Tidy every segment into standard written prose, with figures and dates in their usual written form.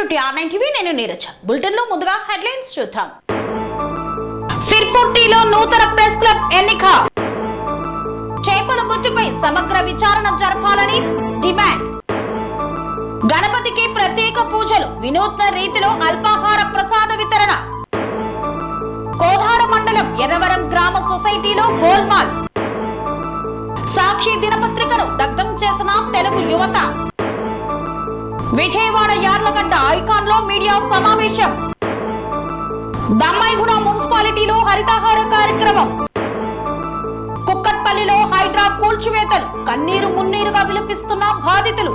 Welcome to online TV. నేను Neeraja. Bulletin లో ముందుగా హెడ్లైన్స్ చూద్దాం. సిర్పూర్తిలో నూతన ప్రెస్ క్లబ్ ఎన్నిక. చేపల మృతిపై సమగ్ర విచారణ జరపాలని డిమాండ్. గణపతికి ప్రత్యేక పూజలు, వినూత్న రీతిలో అల్పాహార ప్రసాద వితరణ. కోదాడ మండలం ఎర్రవరం గ్రామ సొసైటీలో గోల్మాల్. సాక్షి దినపత్రికను దగ్ధం చేసిన తెలుగు యువత. విజయవాడ యార్లగడ్డ ఐకాన్ లో మీడియా సమావేశం. దమ్మాయిగూడ మున్సిపాలిటీలో హరితహార కార్యక్రమం. కుక్కట్పల్లిలో హైడ్రా కూల్చివేతలు, కన్నీరు మున్నీరుగా విలపిస్తున్న బాధితులు.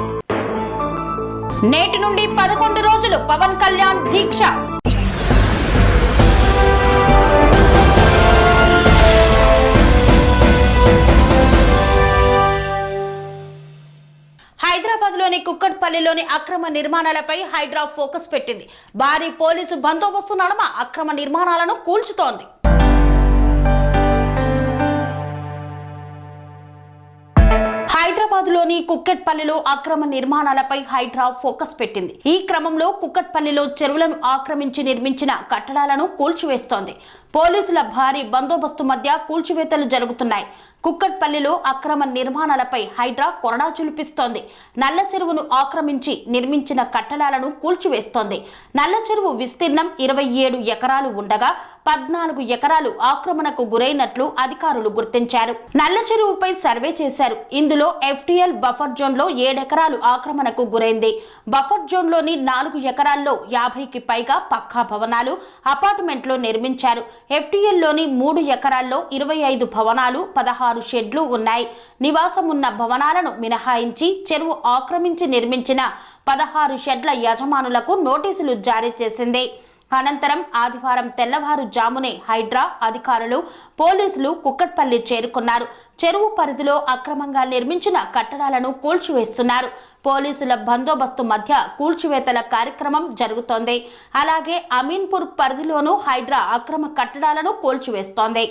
నేటి నుండి 11 రోజులు పవన్ కళ్యాణ్ దీక్ష. హైదరాబాద్ లోని కుక్కట్పల్లిలోని అక్రమ నిర్మాణాలపై హైడ్రా ఫోకస్ పెట్టింది. భారీ పోలీసు బందోబస్తు నడుమ అక్రమ నిర్మాణాలను కూల్చుతోంది. హైదరాబాద్ లోని కుక్కట్పల్లిలో అక్రమ నిర్మాణాలపై హైడ్రా ఫోకస్ పెట్టింది. ఈ క్రమంలో కుక్కట్పల్లిలో చెరువులను ఆక్రమించి నిర్మించిన కట్టడాలను కూల్చివేస్తోంది. పోలీసుల భారీ బందోబస్తు మధ్య కూల్చివేతలు జరుగుతున్నాయి. కుక్కట్పల్లిలో అక్రమ నిర్మాణాలపై హైడ్రా కొరడా చులిపిస్తోంది. నల్ల చెరువును ఆక్రమించి నిర్మించిన కట్టడాలను కూల్చివేస్తోంది. నల్ల చెరువు విస్తీర్ణం 27 ఎకరాలు ఉండగా 14 ఎకరాలు ఆక్రమణకు గురైనట్లు అధికారులు గుర్తించారు. నల్ల చెరువుపై సర్వే చేశారు. ఇందులో ఎఫ్టీఎల్ బఫర్ జోన్ లో 7 ఎకరాలు ఆక్రమణకు గురైంది. బఫర్ జోన్ లోని 4 ఎకరాల్లో 50కి పైగా పక్కా భవనాలు, అపార్ట్మెంట్లు నిర్మించారు. ఎఫ్టీఎల్ లోని 3 ఎకరాల్లో 25 భవనాలు, 16 షెడ్లు ఉన్నాయి. నివాసం ఉన్న భవనాలను మినహాయించి చెరువు ఆక్రమించి నిర్మించిన 16 షెడ్ల యజమానులకు నోటీసులు జారీ చేసింది. అనంతరం ఆదివారం తెల్లవారుజామునే హైడ్రా అధికారులు, పోలీసులు కుక్కట్పల్లి చేరుకున్నారు. చెరువు పరిధిలో అక్రమంగా నిర్మించిన కట్టడాలను కూల్చివేస్తున్నారు. పోలీసుల బందోబస్తు మధ్య కూల్చివేతల కార్యక్రమం జరుగుతోంది. అలాగే అమీన్పూర్ పరిధిలోనూ హైడ్రా అక్రమ కట్టడాలను కూల్చివేస్తోంది.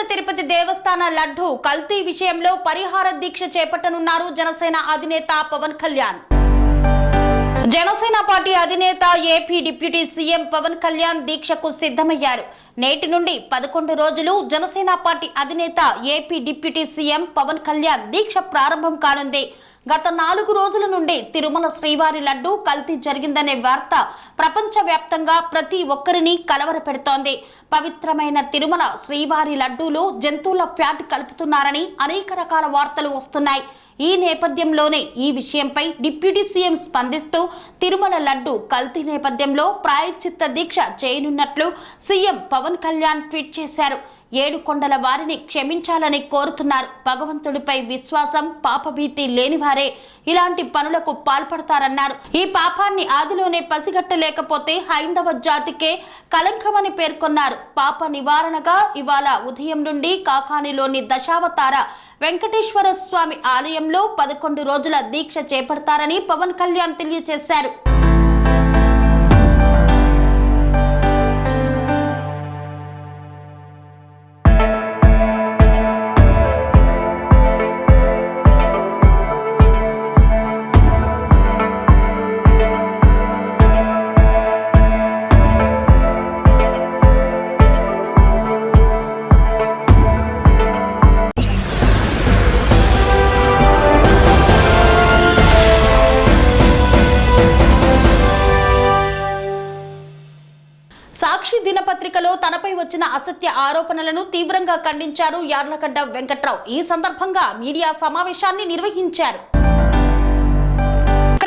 తిరుపతి దేవస్థాన లడ్డు కల్తీ విషయంలో పరిహార దీక్ష చేపట్టనున్నారు జనసేన అధినేత పవన్ కళ్యాణ్. జనసేన పార్టీ అధినేత AP deputy CM Pawan Kalyan దీక్షకు సిద్ధమయ్యారు. నేటి నుండి 11 రోజులు జనసేన పార్టీ అధినేత AP deputy CM Pawan Kalyan దీక్ష ప్రారంభం కానుంది. గత 4 రోజుల నుండి తిరుమల శ్రీవారి లడ్డు కల్తీ జరిగిందనే వార్త ప్రపంచవ్యాప్తంగా ప్రతి ఒక్కరిని కలవరపెడుతోంది. పవిత్రమైన తిరుమల శ్రీవారి లడ్డూలో జంతువుల ఫ్యాట్ కలుపుతున్నారని అనేక రకాల వార్తలు వస్తున్నాయి. ఈ నేపథ్యంలోనే ఈ విషయంపై డిప్యూటీ సీఎం స్పందిస్తూ తిరుమల లడ్డు కల్తీ నేపథ్యంలో ప్రాయశ్చిత్త దీక్ష చేయనున్నట్లు సీఎం పవన్ కళ్యాణ్ ట్వీట్ చేశారు. 7 కొండల వారిని క్షమించాలని కోరుతున్నారు. భగవంతుడిపై విశ్వాసం, పాపభీతి లేనివారే ఇలాంటి పనులకు పాల్పడతారన్నారు. ఈ పాపాన్ని ఆదిలోనే పసిగట్టలేకపోతే హైందవ జాతికే కలంకమని పేర్కొన్నారు. పాప నివారణగా ఇవాళ ఉదయం నుండి కాకానిలోని దశావతార వెంకటేశ్వర స్వామి ఆలయంలో 11 రోజుల దీక్ష చేపడతారని పవన్ కళ్యాణ్ తెలియజేశారు. సాక్షి దినపత్రికలో తనపై వచ్చిన అసత్య ఆరోపణలను తీవ్రంగా ఖండించారు యార్లగడ్డ వెంకట్రావు. ఈ సందర్భంగా మీడియా సమావేశాన్ని నిర్వహించారు.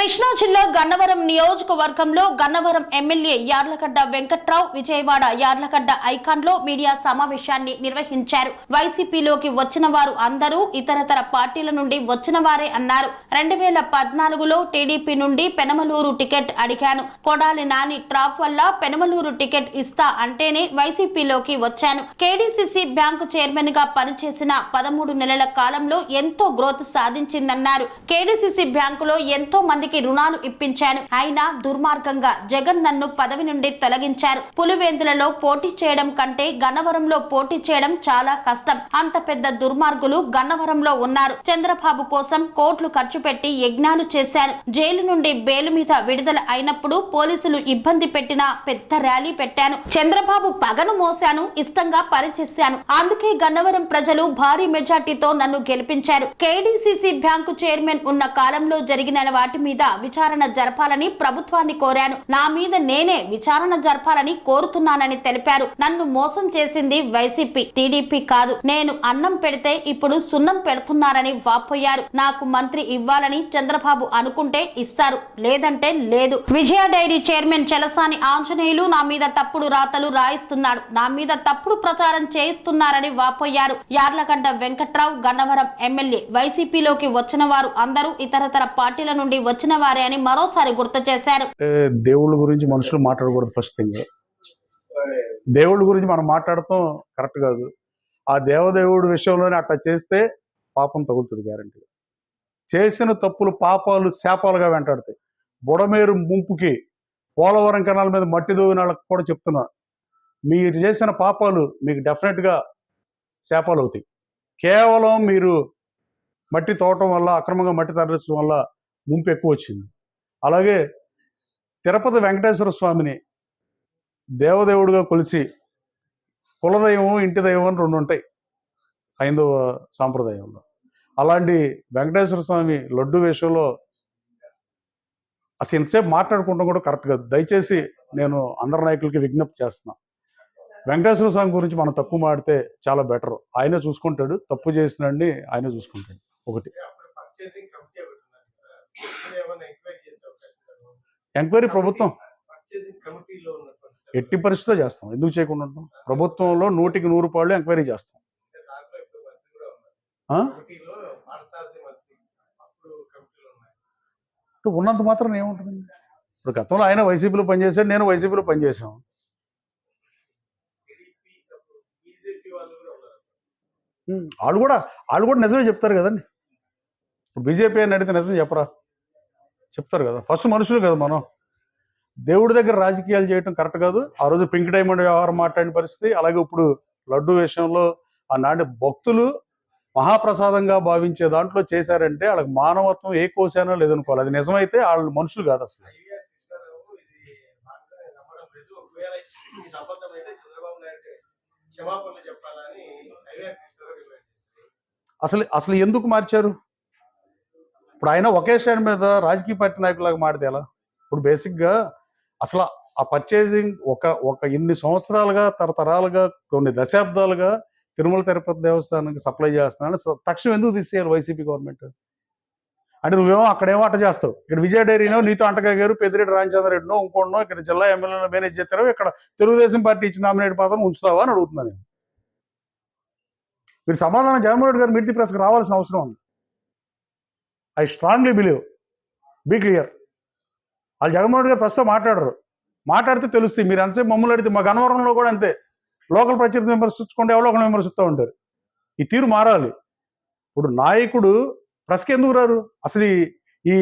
కృష్ణా జిల్లా గన్నవరం నియోజకవర్గంలో గన్నవరం ఎమ్మెల్యే యార్లగడ్డ వెంకట్రావు విజయవాడ యార్లగడ్డ ఐకాన్లో మీడియా సమావేశాన్ని నిర్వహించారు. వైసీపీలోకి వచ్చిన వారు అందరూ ఇతరతర పార్టీల నుండి వచ్చిన వారే అన్నారు. 2014లో టీడీపీ నుండి పెనమలూరు టికెట్ అడిగాను. కొడాలి నాని ట్రాప్ వల్ల పెనమలూరు టికెట్ ఇస్తా అంటేనే వైసీపీలోకి వచ్చాను. కేడీసీసీ బ్యాంకు చైర్మన్ గా పనిచేసిన 13 నెలల కాలంలో ఎంతో గ్రోత్ సాధించిందన్నారు. కేడీసీసీ బ్యాంకులో ఎంతో మందికి రుణాలు ఇప్పించాను. అయినా దుర్మార్గంగా జగన్ నన్ను పదవి నుండి తొలగించారు. పులివెందులలో పోటీ చేయడం కంటే గన్నవరంలో పోటీ చేయడం చాలా కష్టం. అంత పెద్ద దుర్మార్గులు గన్నవరంలో ఉన్నారు. చంద్రబాబు కోసం కోట్లు ఖర్చు పెట్టి యజ్ఞాలు చేశారు. జైలు నుండి బెయిల్ మీద విడుదల అయినప్పుడు పోలీసులు ఇబ్బంది పెట్టిన పెద్ద ర్యాలీ పెట్టాను. చంద్రబాబు పగను మోసాను, ఇష్టంగా పనిచేశాను. అందుకే గన్నవరం ప్రజలు భారీ మెజార్టీతో నన్ను గెలిపించారు. కేడీసీసీ బ్యాంకు చైర్మన్ ఉన్న కాలంలో జరిగిన వాటి మీద విచారణ జరపాలని ప్రభుత్వాన్ని కోరాను. నా మీద నేనే విచారణ జరపాలని కోరుతున్నానని తెలిపారు. నన్ను మోసం చేసింది వైసీపీ, టీడీపీ కాదు. నేను అన్నం పెడితే ఇప్పుడు సున్నం పెడుతున్నారని వాపోయారు. నాకు మంత్రి ఇవ్వాలని చంద్రబాబు అనుకుంటే ఇస్తారు, లేదంటే లేదు. విజయ డైరీ చైర్మన్ చలసాని ఆంజనేయులు నా మీద తప్పుడు రాతలు రాయిస్తున్నాడు, నా మీద తప్పుడు ప్రచారం చేయిస్తున్నారని వాపోయారు. యార్లగడ్డ వెంకట్రావు గన్నవరం ఎమ్మెల్యే వైసీపీలోకి వచ్చిన వారు అందరూ ఇతరతర పార్టీల నుండి వచ్చిన వారే అని మరోసారి గుర్తు చేశారు. దేవుళ్ళ గురించి మనుషులు మాట్లాడకూడదు. ఫస్ట్ థింగ్, దేవుళ్ళ గురించి మనం మాట్లాడటం కరెక్ట్ కాదు. ఆ దేవదేవుడి విషయంలోనే అట్లా చేస్తే పాపం తగులుతుంది గ్యారంటీ. చేసిన తప్పులు పాపాలు శాపాలుగా వెంటాడుతాయి. బుడమేరు ముంపుకి పోలవరం కెనాల్ మీద మట్టి దోవిన వాళ్ళకి కూడా చెప్తున్నా, మీరు చేసిన పాపాలు మీకు డెఫినెట్గా శాపాలు అవుతాయి. కేవలం మీరు మట్టి తోవటం వల్ల, అక్రమంగా మట్టి తరలించడం వల్ల ముంపు ఎక్కువ వచ్చింది. అలాగే తిరుపతి వెంకటేశ్వర స్వామిని దేవదేవుడిగా కొలిచి కులదైవం ఇంటి దైవం అని 2 ఉంటాయి హైందవ సాంప్రదాయంలో. అలాంటి వెంకటేశ్వర స్వామి లడ్డు విషయంలో అసలు ఇంతసేపు మాట్లాడుకుంటాం కూడా కరెక్ట్ కాదు. దయచేసి నేను అందరి నాయకులకి విజ్ఞప్తి చేస్తున్నా, వెంకటేశ్వర స్వామి గురించి మనం తక్కువ మాడితే చాలా బెటర్. ఆయనే చూసుకుంటాడు, తప్పు చేసినండి ఆయనే చూసుకుంటాడు. ఒకటి ఎంక్వైరీ ప్రభుత్వం ఎట్టి పరిస్థితిలో చేస్తాం. ఎందుకు చేయకుండా ఉంటాం? ప్రభుత్వంలో 100కి 100 పాళ్ళు ఎంక్వైరీ చేస్తాం. ఉన్నంత మాత్రం ఏముంటుందండి? ఇప్పుడు గతంలో ఆయన వైసీపీలో పనిచేశాడు, నేను వైసీపీలో పనిచేశాం. వాళ్ళు కూడా నిజమే చెప్తారు కదండి. ఇప్పుడు బీజేపీ అని అడిగితే నిజం చెప్పరా? చెప్తారు కదా. ఫస్ట్ మనుషులు కదా మనం. దేవుడి దగ్గర రాజకీయాలు చేయడం కరెక్ట్ కాదు. ఆ రోజు పింక్ డైమండ్ వ్యవహారం మాట్లాడిన పరిస్థితి, అలాగే ఇప్పుడు లడ్డు విషయంలో ఆనాటి భక్తులు మహాప్రసాదంగా భావించే దాంట్లో చేశారంటే వాళ్ళకి మానవత్వం ఏ కోశానో లేదనుకోవాలి. అది నిజమైతే వాళ్ళు మనుషులు కాదు అసలు. అసలు ఎందుకు మార్చారు? ఇప్పుడు ఆయన ఒకే స్టాండ్ మీద రాజకీయ పార్టీ నాయకులాగా మాడితే ఎలా? ఇప్పుడు బేసిక్గా అసలు ఆ పర్చేసింగ్ ఒక ఇన్ని సంవత్సరాలుగా, తరతరాలుగా, కొన్ని దశాబ్దాలుగా తిరుమల తిరుపతి దేవస్థానానికి సప్లై చేస్తున్నాను. తక్షణం ఎందుకు తీసేయాలి వైసీపీ గవర్నమెంట్? అంటే నువ్వేమో అక్కడేమో అట్ట చేస్తావు, ఇక్కడ విజయ డైరీనో నీతో అంటగారు, పెద్దిరెడ్డి రామచంద్రరెడ్డినో ఇంకోటినో ఇక్కడ జిల్లా ఎమ్మెల్యేలో మేనేజ్ చేస్తారో, ఇక్కడ తెలుగుదేశం పార్టీ ఇచ్చిన నామినేట్ మాత్రం ఉంచుతావా అని అడుగుతున్నాను నేను. మీరు సమాధానం జగన్మోహన్ రెడ్డి గారు మిడితి ప్రెస్కి రావాల్సిన అవసరం ఉంది. I strongly believe, be clear. వాళ్ళు జగన్మోహన్ రెడ్డి గారు ప్రస్తుతం మాట్లాడితే తెలుస్తుంది. మీరు అంతసేపు మమ్మల్ని అడిగితే మా గన్నవరంలో కూడా అంతే, లోకల్ ప్రత్యర్థి విమర్శించుకుంటే ఎవరో ఒకరు విమర్శిస్తూ ఉంటారు. ఈ తీరు మారాలి. ఇప్పుడు నాయకుడు ప్రెస్కి ఎందుకు రారు అసలు? ఈ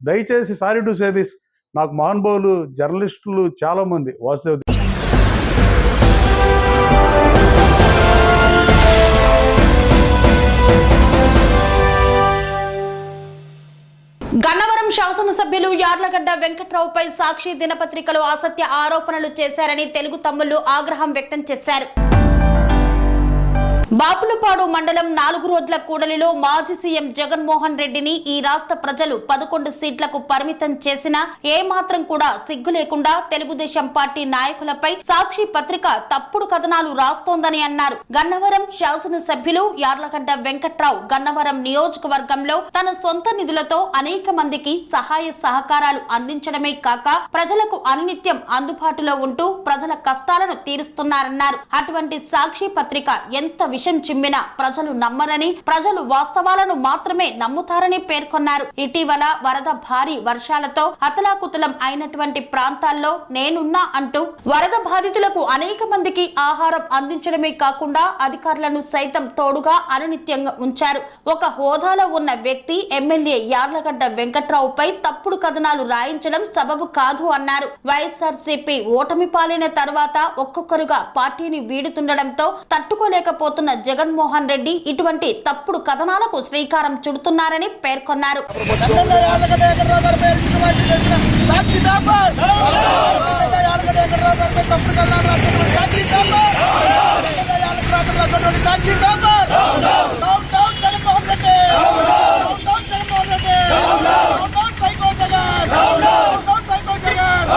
దయచేసి సారీ టు సే దిస్, నాకు మహానుభావులు జర్నలిస్టులు చాలా మంది, వాసుదేవ్ గన్నవరం శాసనసభ్యులు యార్లగడ్డ వెంకట్రావుపై సాక్షి దినపత్రికలో అసత్య ఆరోపణలు చేశారని తెలుగు తమ్ముళ్లు ఆగ్రహం వ్యక్తం చేశారు. బాపులపాడు మండలం 4 రోజుల కూడలిలో మాజీ సీఎం జగన్మోహన్ రెడ్డిని ఈ రాష్ట్ర ప్రజలు 11 సీట్లకు పరిమితం చేసినా ఏమాత్రం కూడా సిగ్గు లేకుండా తెలుగుదేశం పార్టీ నాయకులపై సాక్షి పత్రిక తప్పుడు కథనాలు రాస్తోందని అన్నారు. గన్నవరం శాసనసభ్యులు యార్లగడ్డ వెంకట్రావు గన్నవరం నియోజకవర్గంలో తన సొంత నిధులతో అనేక మందికి సహాయ సహకారాలు అందించడమే కాక ప్రజలకు అనునిత్యం అందుబాటులో ఉంటూ ప్రజల కష్టాలను తీరుస్తున్నారన్నారు. అటువంటి సాక్షి పత్రిక ఎంత విషం చిమ్మినా ప్రజలు నమ్మరని, ప్రజలు వాస్తవాలను మాత్రమే నమ్ముతారని పేర్కొన్నారు. ఇటీవల వరద భారీ వర్షాలతో అతలాకుతలం అయినటువంటి ప్రాంతాల్లో నేనున్నా అంటూ వరద బాధితులకు అనేక మందికి ఆహారం అందించడమే కాకుండా అధికారులను సైతం తోడుగా అనునిత్యంగా ఉంచారు. ఒక హోదాలో ఉన్న వ్యక్తి ఎమ్మెల్యే యార్లగడ్డ వెంకట్రావుపై తప్పుడు కథనాలు రాయించడం సబబు కాదు అన్నారు. వైఎస్ఆర్సీపీ ఓటమి పాలైన తర్వాత ఒక్కొక్కరుగా పార్టీని వీడుతుండడంతో తట్టుకోలేకపోతున్న జగన్మోహన్ రెడ్డి ఇటువంటి తప్పుడు కథనాలకు శ్రీకారం చుడుతున్నారని పేర్కొన్నారు. Sakshi paper Sakshi paper psycho Jagan psycho Jagan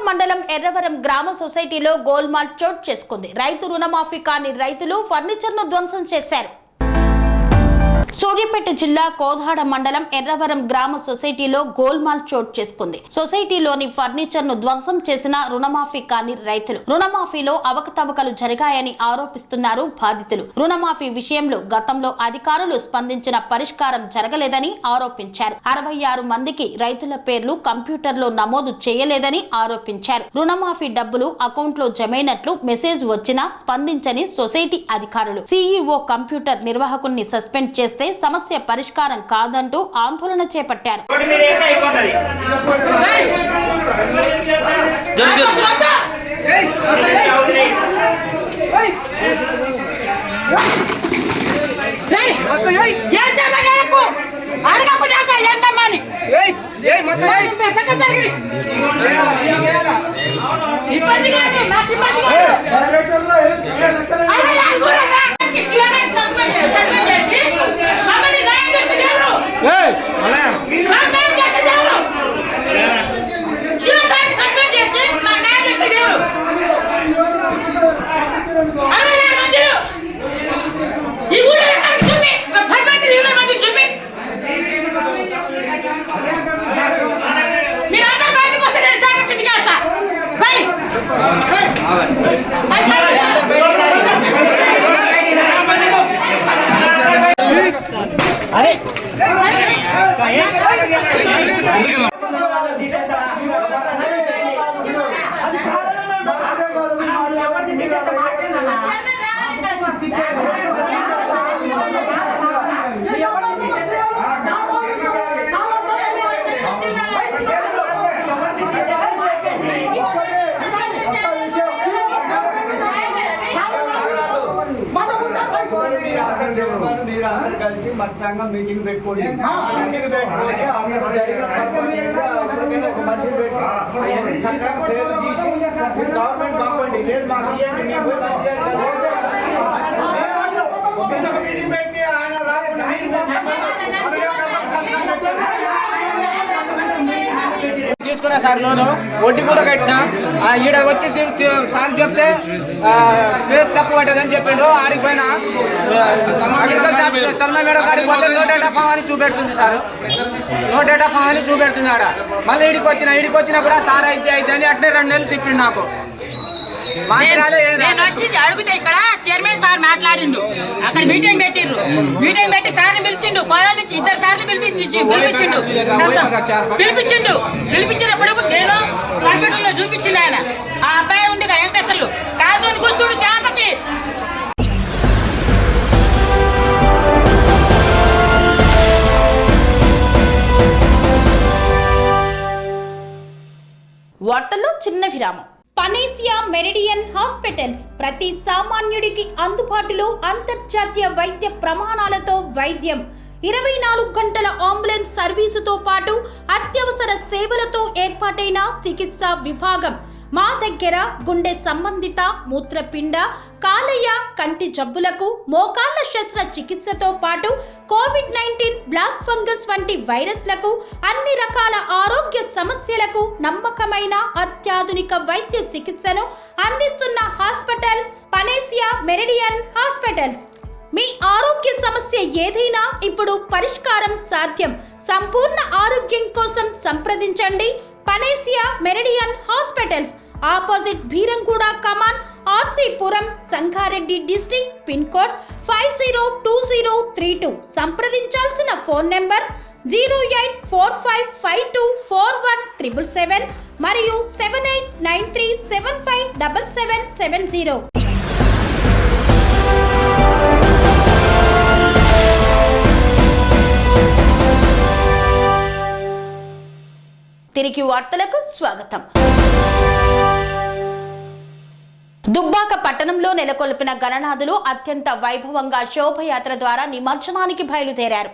మండలం ఎర్రవరం గ్రామ సొసైటీలో గోల్మాల్ చోటు చేసుకుంది. రైతు రుణమాఫీ కాని రైతులు ఫర్నిచర్ ను ధ్వంసం చేశారు. సూర్యాపేట జిల్లా కోదాడ మండలం ఎర్రవరం గ్రామ సొసైటీలో గోల్మాల్ చోటు చేసుకుంది. సొసైటీలోని ఫర్నిచర్ ను ధ్వంసం చేసిన రుణమాఫీ కాని రైతులు. రుణమాఫీలో అవకతవకలు జరిగాయని ఆరోపిస్తున్నారు బాధితులు. రుణమాఫీ విషయంలో గతంలో అధికారులు స్పందించిన పరిష్కారం జరగలేదని ఆరోపించారు. 66 మందికి రైతుల పేర్లు కంప్యూటర్లో నమోదు చేయలేదని ఆరోపించారు. రుణమాఫీ డబ్బులు అకౌంట్ లో జమైనట్లు మెసేజ్ వచ్చినా స్పందించని సొసైటీ అధికారులు. సీఈఓ కంప్యూటర్ నిర్వాహకుల్ని సస్పెండ్ చేస్తే సమస్య పరిష్కారం కాదంటూ ఆందోళన చేపట్టారు. మీరు అందరు కలిసి మన సంఘం మీటింగ్ పెట్టుకోండి. మీటింగ్ పెట్టుకొని ఒక మధ్య పెట్టి సంఘం పేరు తీసి గవర్నమెంట్ పంపండి. లేదు మాకు ఇవ్వండి, మేము పోయి మీటింగ్ పెట్టి ఆయన తీసుకున్నా సార్. లోను వడ్డీ కూడా కట్టినా. ఈడ వచ్చి సార్ చెప్తే పేరు తప్పు పట్టదని చెప్పిండు. ఆడికి పోయినా సల్మా మేడం కాడికి పోతే నో డేటా ఫామ్ అని చూపెడుతుంది సార్. నో డేటా ఫామ్ అని చూపెడుతుంది ఆడ. మళ్ళీ ఈడికి వచ్చినా కూడా సార్ అయితే అని అట్నే 2 నెలలు తిప్పిండు నాకు. నేను వచ్చి అడిగితే ఇక్కడ చైర్మన్ సార్ మాట్లాడిండు. అక్కడ మీటింగ్ పెట్టి సార్ని పిలిచిండు. కోదాల నుంచి 2 సార్లు పిలిపించిండు. పిలిపించినప్పుడు నేను కంప్యూటర్ లో చూపించింది ఆయన. ఆ అబ్బాయి ఉంది వెంకటేశ్వర్లు కాదు కూర్చుడు చేపకి. వార్తల్లో చిన్న విరామం. పనేసియా మెరిడియన్ హాస్పిటల్స్ ప్రతి సామాన్యుడికి అందుబాటులో అంతర్జాతీయ వైద్య ప్రమాణాలతో వైద్యం, 24 గంటల అంబులెన్స్ సర్వీసుతో పాటు అత్యవసర సేవలతో ఏర్పాటైన చికిత్సా విభాగం. మా దగ్గర గుండె సంబంధిత, మూత్రపిండ, కాలేయ, కంటి జబ్బులకు, మోకాళ్ల శస్త్ర చికిత్సతో పాటు కోవిడ్-19, బ్లాక్ ఫంగస్ వంటి వైరస్లకు, అన్ని రకాల ఆరోగ్య సమస్యలకు నమ్మకమైన అత్యాధునిక వైద్య చికిత్సను అందిస్తున్న హాస్పిటల్ పనేసియా మెరిడియన్ హాస్పిటల్స్. మీ ఆరోగ్య సమస్య ఏదైనా ఇప్పుడు పరిష్కారం సాధ్యం. సంపూర్ణ ఆరోగ్యం కోసం సంప్రదించండి Panacea Meridian hospitals, opposite Bheeramguda Kaman, RC Puram, Sangareddy district, pin code 502032. సంప్రదించాల్సిన ఫోన్ నెంబర్ 0845524177 మరియు 7893757770. తిరిగి వార్తలకు స్వాగతం. దుబ్బాక పట్టణంలో నెలకొల్పిన గణనాథులు అత్యంత వైభవంగా శోభయాత్ర ద్వారా నిమజ్జనానికి బయలుదేరారు.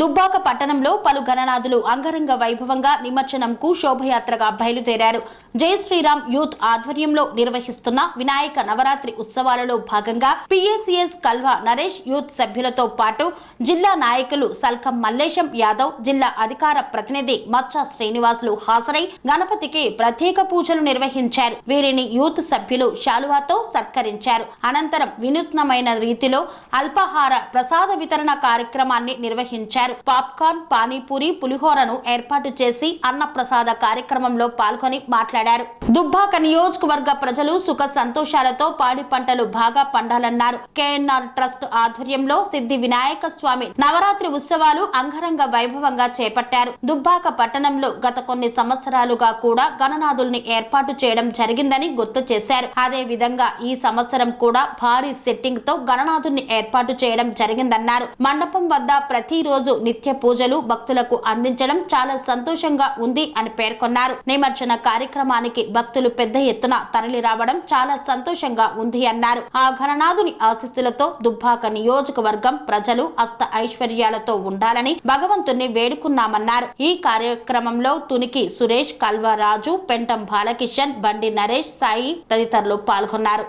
దుబ్బాక పట్టణంలో పలు గణనాథులు అంగరంగ వైభవంగా నిమజ్జనంకు శోభయాత్రగా బయలుదేరారు. జై శ్రీరామ్ యూత్ ఆధ్వర్యంలో నిర్వహిస్తున్న వినాయక నవరాత్రి ఉత్సవాలలో భాగంగా పిఎసిఎస్ కల్వా నరేష్ యూత్ సభ్యులతో పాటు జిల్లా నాయకులు సల్కం మల్లేశం యాదవ్, జిల్లా అధికార ప్రతినిధి మచ్చ శ్రీనివాసులు హాజరై గణపతికి ప్రత్యేక పూజలు నిర్వహించారు. వీరిని యూత్ సభ్యులు శాలువాతో సత్కరించారు. అనంతరం వినూత్నమైన రీతిలో అల్పాహార ప్రసాద వితరణ కార్యక్రమాన్ని నిర్వహించారు. పాప్కార్న్, పానీపూరి, పులిహోరను ఏర్పాటు చేసి అన్నప్రసాద కార్యక్రమంలో పాల్గొని మాట్లాడారు. దుబ్బాక నియోజకవర్గ ప్రజలు సుఖ సంతోషాలతో పాడి పంటలు బాగా పండాలన్నారు. కేఎన్ఆర్ ట్రస్ట్ ఆధ్వర్యంలో సిద్ధి వినాయక స్వామి నవరాత్రి ఉత్సవాలు అంగరంగ వైభవంగా చేపట్టారు. దుబ్బాక పట్టణంలో గత కొన్ని సంవత్సరాలుగా కూడా గణనాథుల్ని ఏర్పాటు చేయడం జరిగిందని గుర్తు చేశారు. అదే విధంగా ఈ సంవత్సరం కూడా భారీ సెట్టింగ్ తో గణనాథుల్ని ఏర్పాటు చేయడం జరిగిందన్నారు. మండపం వద్ద ప్రతిరోజు నిత్య పూజలు భక్తులకు అందించడం చాలా సంతోషంగా ఉంది అని పేర్కొన్నారు. నిమజ్జన కార్యక్రమానికి భక్తులు పెద్ద ఎత్తున తరలి రావడం చాలా సంతోషంగా ఉంది అన్నారు. ఆ గణనాథుని ఆశీస్సులతో దుబ్బాక నియోజకవర్గం ప్రజలు అష్ట ఐశ్వర్యాలతో ఉండాలని భగవంతుని వేడుకున్నామన్నారు. ఈ కార్యక్రమంలో తునికి సురేష్, కల్వరాజు, పెంటం బాలకిషన్, బండి నరేష్, సాయి తదితరులు పాల్గొన్నారు.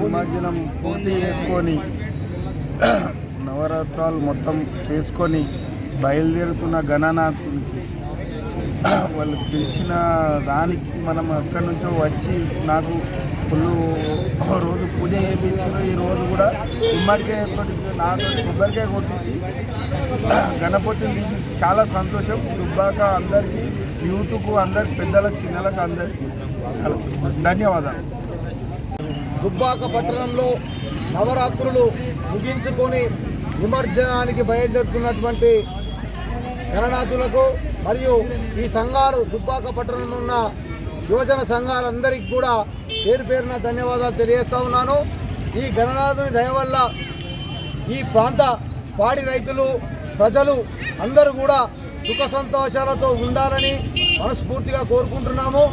నిమజ్జనం పూర్తి చేసుకొని నవరాత్రాలు మొత్తం చేసుకొని బయలుదేరుతున్న గణనాథునికి వాళ్ళు పిలిచిన దానికి మనం అక్కడి నుంచో వచ్చి నాకు ఫుల్ రోజు పూజ చేయించారు. ఈ రోజు కూడా గుమ్మడికాయ నాతో కొబ్బరికాయ కొట్టించి గణపతిని తీసి చాలా సంతోషం. దుబ్బాక అందరికీ, యూత్కు అందరికి, పెద్దలకు, చిన్నలకు అందరికీ చాలా ధన్యవాదాలు. దుబ్బాక పట్టణంలో నవరాత్రులు ముగించుకొని నిమజ్జనానికి బయలుదేరుతున్నటువంటి గణనాథులకు మరియు ఈ సంఘాలు దుబ్బాక పట్టణంలో ఉన్న యువజన సంఘాలందరికీ కూడా పేరు పేరున ధన్యవాదాలు తెలియజేస్తా ఉన్నాను. ఈ గణనాథుని దయ వల్ల ఈ ప్రాంత పాడి రైతులు ప్రజలు అందరూ కూడా సుఖ సంతోషాలతో ఉండాలని మనస్ఫూర్తిగా కోరుకుంటున్నాము.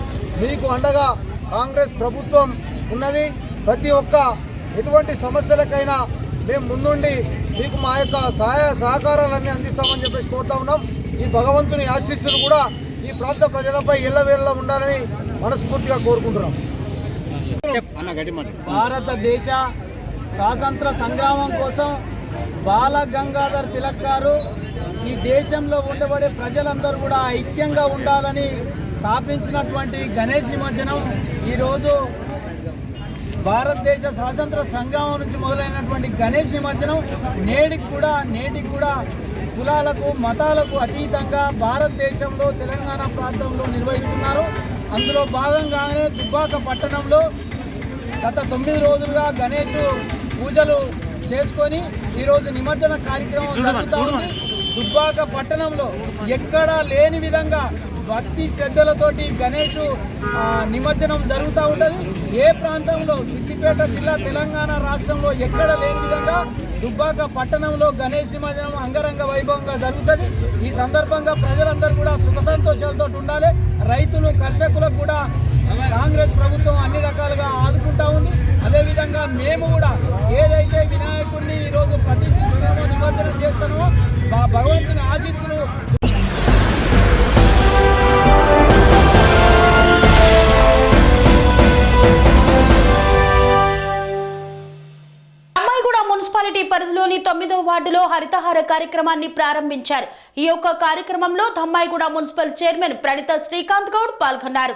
మీకు అండగా కాంగ్రెస్ ప్రభుత్వం ఉన్నది. ప్రతి ఒక్క ఎటువంటి సమస్యలకైనా మేము ముందుండి మీకు మా యొక్క సహాయ సహకారాలన్నీ అందిస్తామని చెప్పేసి కోరుతా ఉన్నాం. ఈ భగవంతుని ఆశీస్సులు కూడా ఈ ప్రాంత ప్రజలపై ఎల్లవేళలా ఉండాలని మనస్ఫూర్తిగా కోరుకుంటున్నాం. భారతదేశ స్వాతంత్ర సంగ్రామం కోసం బాల గంగాధర్ తిలక్ గారు ఈ దేశంలో ఉండబడే ప్రజలందరూ కూడా ఐక్యంగా ఉండాలని స్థాపించినటువంటి గణేష్ నిమజ్జనం ఈరోజు భారతదేశ స్వాతంత్ర సంగ్రామం నుంచి మొదలైనటువంటి గణేష్ నిమజ్జనం నేటికి కూడా కులాలకు మతాలకు అతీతంగా భారతదేశంలో తెలంగాణ ప్రాంతంలో నిర్వహిస్తున్నారు. అందులో భాగంగానే దుబ్బాక పట్టణంలో గత 9 రోజులుగా గణేష్ పూజలు చేసుకొని ఈరోజు నిమజ్జన కార్యక్రమం జరుగుతూ ఉంది. దుబ్బాక పట్టణంలో ఎక్కడా లేని విధంగా భక్తి శ్రద్ధలతోటి గణేష్ నిమజ్జనం జరుగుతూ ఉంటుంది. ఏ ప్రాంతంలో సిద్దిపేట జిల్లా తెలంగాణ రాష్ట్రంలో ఎక్కడ లేని విధంగా దుబ్బాక పట్టణంలో గణేష్ నిమజ్జనం అంగరంగ వైభవంగా జరుగుతుంది. ఈ సందర్భంగా ప్రజలందరూ కూడా సుఖ సంతోషాలతో ఉండాలి. రైతులు కర్షకులకు కూడా కాంగ్రెస్ ప్రభుత్వం అన్ని రకాలుగా ఆదుకుంటా ఉంది. అదేవిధంగా మేము కూడా ఏదైతే వినాయకుడిని ఈరోజు ప్రతిష్ఠిస్తున్నామో నిమజ్జనం చేస్తున్నామో భగవంతుని ఆశీస్సులు మున్సిపాలిటీ పరిధిలోని 9వ వార్డులో హరితహార కార్యక్రమాన్ని ప్రారంభించారు. ఈ యొక్క కార్యక్రమంలో ధమ్మాయిగూడ మున్సిపల్ చైర్మన్ ప్రణిత శ్రీకాంత్ గౌడ్ పాల్గొన్నారు.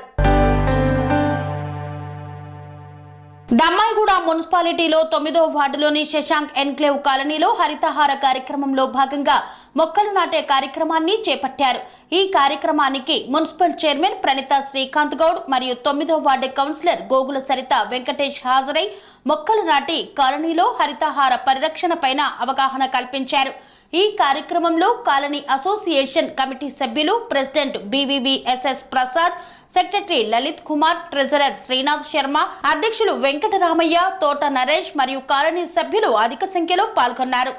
దమ్మాయిగూడ మున్సిపాలిటీలో 9వ వార్డులోని శశాంక్ ఎన్క్లేవ్ కాలనీలో హరితహార కార్యక్రమంలో భాగంగా మొక్కలు నాటే కార్యక్రమాన్ని చేపట్టారు. ఈ కార్యక్రమానికి మున్సిపల్ చైర్మన్ ప్రణిత శ్రీకాంత్ గౌడ్ మరియు 9వ వార్డు కౌన్సిలర్ గోగుల సరిత వెంకటేష్ హాజరై మొక్కలు నాటి కాలనీలో హరితహార పరిరక్షణ పైన అవగాహన కల్పించారు. ఈ కార్యక్రమంలో కాలనీ అసోసియేషన్ కమిటీ సభ్యులు president BVVSS Prasad, secretary Lalit Kumar, treasurer Srinath Sharma, అధ్యక్షులు వెంకటరామయ్య, తోట నరేష్ మరియు కాలనీ సభ్యులు అధిక సంఖ్యలో పాల్గొన్నారు.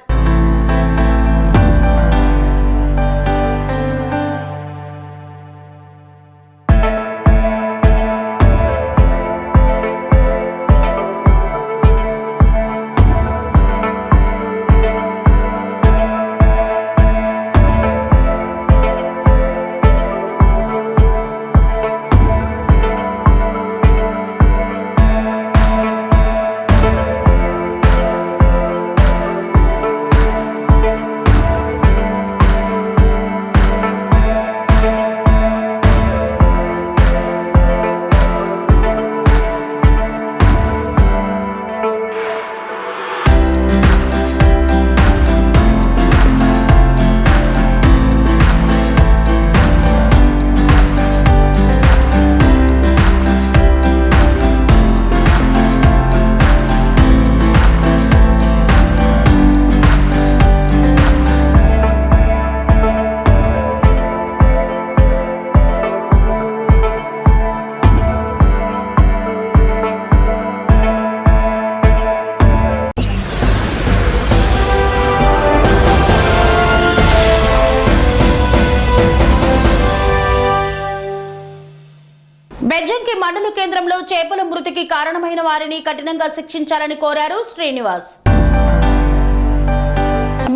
బెజ్జంకి మండల కేంద్రంలో చేపల మృతికి కారణమైన వారిని కఠినంగా శిక్షించాలని కోరారు శ్రీనివాస్.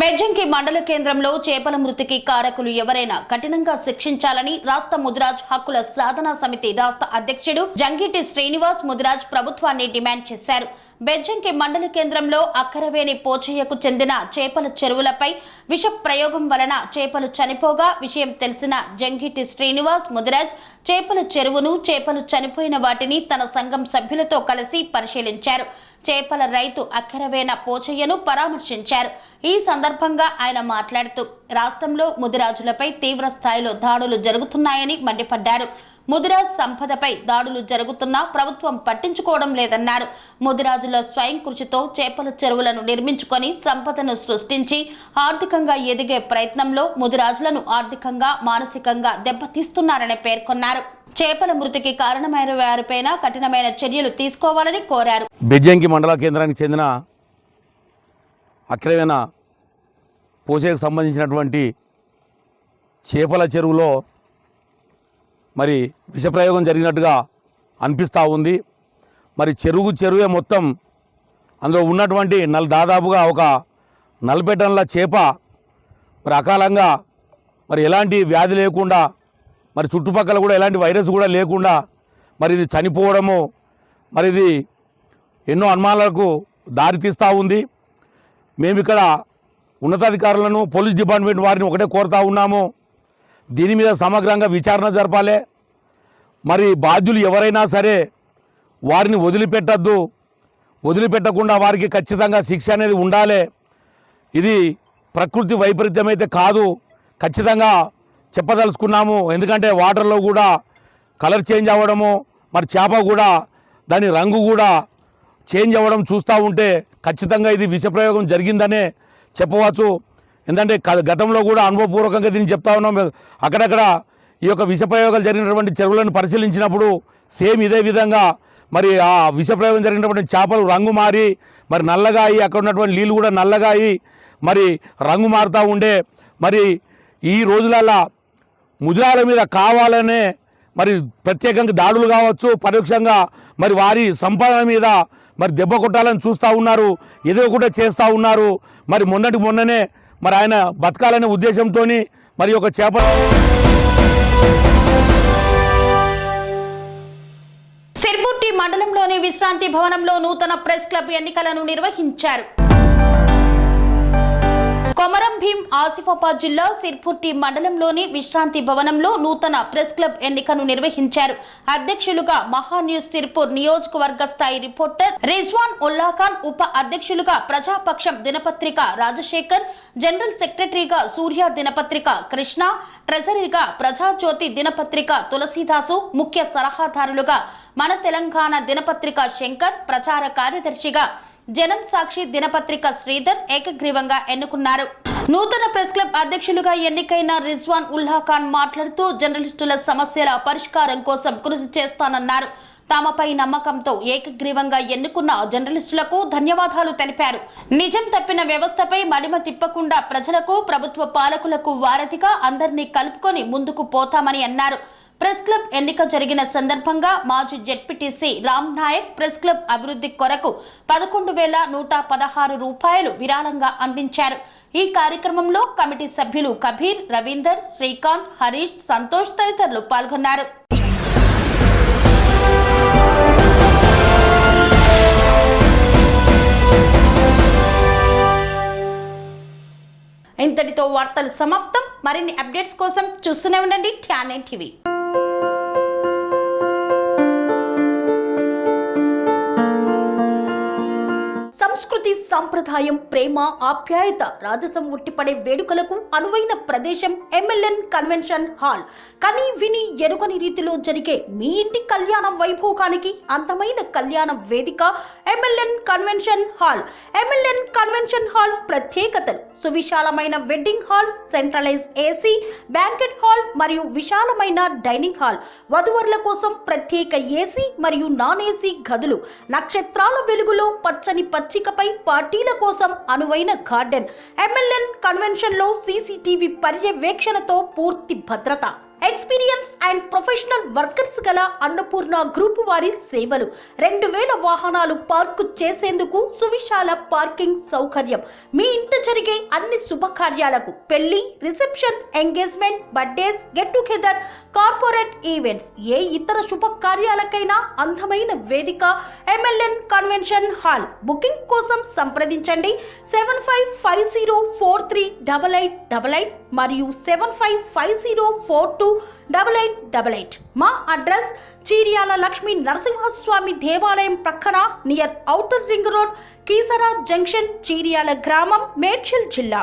బెజ్జంకి మండల కేంద్రంలో చేపల మృతికి కారకులు ఎవరైనా కఠినంగా శిక్షించాలని రాష్ట్ర ముదిరాజ్ హక్కుల సాధనా సమితి రాష్ట్ర అధ్యక్షుడు జంగిటి శ్రీనివాస్ ముదిరాజ్ ప్రభుత్వాన్ని డిమాండ్ చేశారు. బెజ్జంకి మండల కేంద్రంలో అక్కరవేణి పోచయ్యకు చెందిన చేపల చెరువులపై విష ప్రయోగం వలన చేపలు చనిపోగా విషయం తెలిసిన జంగిటి శ్రీనివాస్ ముదిరాజ్ చేపల చెరువును, చేపలు చనిపోయిన వాటిని తన సంఘం సభ్యులతో కలిసి పరిశీలించారు. చేపల రైతు అక్కరవేణ పోచయ్యను పరామర్శించారు. ఈ సందర్భంగా ఆయన మాట్లాడుతూ రాష్ట్రంలో ముదిరాజులపై తీవ్ర స్థాయిలో దాడులు జరుగుతున్నాయని మండిపడ్డారు. ముదిరాజ్ సంపదపై దాడులు జరుగుతున్నా ప్రభుత్వం పట్టించుకోవడం లేదన్నారు. ముదిరాజుల స్వయం కృషితో చేపల చెరువులను నిర్మించుకొని సంపదను సృష్టించి ఆర్థికంగా ఎదిగే ప్రయత్నంలో ముదిరాజులను ఆర్థికంగా, మానసికంగా దెబ్బతీస్తున్నారని పేర్కొన్నారు. చేపల మృతికి కారణమైన వారిపైన కఠినమైన చర్యలు తీసుకోవాలని కోరారు. బెజ్జంకి మండల కేంద్రానికి చెందిన అక్రమైన పోషకు సంబంధించినటువంటి చేపల చెరువులో మరి విషప్రయోగం జరిగినట్టుగా అనిపిస్తూ ఉంది. మరి చెరువే మొత్తం అందులో ఉన్నటువంటి దాదాపుగా ఒక 40 టన్నుల చేప మరి అకాలంగా మరి ఎలాంటి వ్యాధి లేకుండా మరి చుట్టుపక్కల కూడా ఎలాంటి వైరస్ కూడా లేకుండా మరి ఇది చనిపోవడము మరి ఇది ఎన్నో అనుమానాలకు దారితీస్తూ ఉంది. మేము ఇక్కడ ఉన్నతాధికారులను పోలీస్ డిపార్ట్మెంట్ వారిని ఒకటే కోరుతా ఉన్నాము, దీని మీద సమగ్రంగా విచారణ జరపాలి. మరి బాధ్యులు ఎవరైనా సరే వారిని వదిలిపెట్టకుండా వారికి ఖచ్చితంగా శిక్ష అనేది ఉండాలి. ఇది ప్రకృతి వైపరీత్యం అయితే కాదు, ఖచ్చితంగా చెప్పదలుచుకున్నాము. ఎందుకంటే వాటర్లో కూడా కలర్ చేంజ్ అవ్వడము, మరి చేప కూడా దాని రంగు కూడా చేంజ్ అవ్వడం చూస్తూ ఉంటే ఖచ్చితంగా ఇది విషప్రయోగం జరిగిందనే చెప్పవచ్చు. ఎందుకంటే గతంలో కూడా అనుభవపూర్వకంగా దీన్ని చెప్తా ఉన్నాం. అక్కడక్కడ ఈ యొక్క విషప్రయోగాలు జరిగినటువంటి చెరువులను పరిశీలించినప్పుడు సేమ్ ఇదే విధంగా మరి ఆ విషప్రయోగం జరిగినటువంటి చేపలు రంగు మారి మరి నల్లగా అయ్యి అక్కడ ఉన్నటువంటి నీళ్ళు కూడా నల్లగా అయ్యి మరి రంగు మారుతూ ఉండే. మరి ఈ రోజులలో ముదిరాల మీద కావాలనే మరి ప్రత్యేకంగా దాడులు కావచ్చు, పరోక్షంగా మరి వారి సంపాదన మీద మరి దెబ్బ కొట్టాలని చూస్తూ ఉన్నారు, ఏదో కూడా చేస్తూ ఉన్నారు. మరి మొన్ననే మరి ఆయన బతకాలనే ఉద్దేశంతో మరి ఒక చేప సిర్పుర్తి మండలంలోని విశ్రాంతి భవనంలో నూతన ప్రెస్ క్లబ్ ఎన్నికలను నిర్వహించారు. కొమరం భీం ఆసిఫాబాద్ జిల్లా సిర్పుర్తి మండలంలోని విశ్రాంతి భవనంలో నూతన ప్రెస్ క్లబ్ ఎన్నికను నిర్వహించారు. అధ్యక్షులుగా మహాన్యూస్ సిర్పూర్ నియోజకవర్గ స్థాయి రిపోర్టర్ రిజ్వాన్ ఉల్లా ఖాన్, ఉప అధ్యక్షులుగా ప్రజాపక్షం దినపత్రిక రాజశేఖర్, జనరల్ సెక్రటరీగా సూర్య దినపత్రిక కృష్ణ, ట్రెజరీగా ప్రజాజ్యోతి దినపత్రిక తులసీదాసు, ముఖ్య సలహాదారులుగా మన తెలంగాణ దినపత్రిక శంకర్, ప్రచార కార్యదర్శిగా జనం సాక్షి దినపత్రిక శ్రీధర్ ఏకగ్రీవంగా ఎన్నుకున్నారు. నూతన ప్రెస్ క్లబ్ అధ్యక్షులుగా ఎన్నికైన రిజ్వాన్ ఉల్లా ఖాన్ మాట్లాడుతూ జర్నలిస్టుల సమస్యల పరిష్కారం కోసం కృషి చేస్తానన్నారు. తమపై నమ్మకంతో ఏకగ్రీవంగా ఎన్నుకున్న జర్నలిస్టులకు ధన్యవాదాలు తెలిపారు. నిజం తప్పిన వ్యవస్థపై మడిమ తిప్పకుండా ప్రజలకు, ప్రభుత్వ పాలకులకు వారధిగా అందరినీ కలుపుకొని ముందుకు పోతామని అన్నారు. ప్రెస్ క్లబ్ ఎన్నిక జరిగిన సందర్భంగా మాజీ ZPTC Ram Naik press club అభివృద్ధి కొరకు 11,116 రూపాయలు విరాళంగా అందించారు. ఈ కార్యక్రమంలో కమిటీ సభ్యులు కబీర్, రవీందర్, శ్రీకాంత్, హరీష్, సంతోష్ తదితరులు పాల్గొన్నారు. ఇంతటితో వార్తలు సమాప్తం. మరిన్ని అప్డేట్స్ కోసం చూస్తూనే ఉండండి TN9 TV. సంస్కృతి, సంప్రదాయం, ప్రేమ, ఆప్యాయత, రాజసం ఉట్టిపడే వేడుకలకు అనువైన ప్రదేశం MLN కన్వెన్షన్ హాల్. కని విని ఎరుగని రీతిలో జరిగే మీ ఇంటి కళ్యాణ వైభోగానికి అందమైన కళ్యాణ వేదిక MLN convention hall. MLN convention hall ప్రత్యేకతలు: సువిశాలమైన wedding halls, centralise AC banquet hall మరియు విశాలమైన డైనింగ్ హాల్. వధువరుల కోసం ప్రత్యేక AC మరియు నాన్ AC గదులు. నక్షత్రాల వెలుగులో పచ్చని పచ్చికపై పార్టీల కోసం అనువైన గార్డెన్. MLN కన్వెన్షన్ లో CCTV పర్యవేక్షణతో పూర్తి భద్రత. ఎక్స్పీరియన్స్ అండ్ ప్రొఫెషనల్ వర్కర్స్ గల అన్నపూర్ణ గ్రూప్ వారి సేవలు. 2000 వాహనాలు పార్కు చేసేందుకు సువిశాల పార్కింగ్ సౌకర్యం. మీ ఇంట జరిగే అన్ని శుభకార్యాలకు, పెళ్లి, reception, engagement, birthdays, get together, corporate events, ఏ ఇతర శుభకార్యాలకైనా అందమైన వేదిక MLN కన్వెన్షన్ హాల్. బుకింగ్ కోసం సంప్రదించండి 7550438888 మరియు 7550428888. మా అడ్రస్ చీర్యాల లక్ష్మీ నరసింహస్వామి దేవాలయం ప్రక్కన, near outer ring road, Keesara junction, Cheeryal గ్రామం, మేడ్చల్ జిల్లా.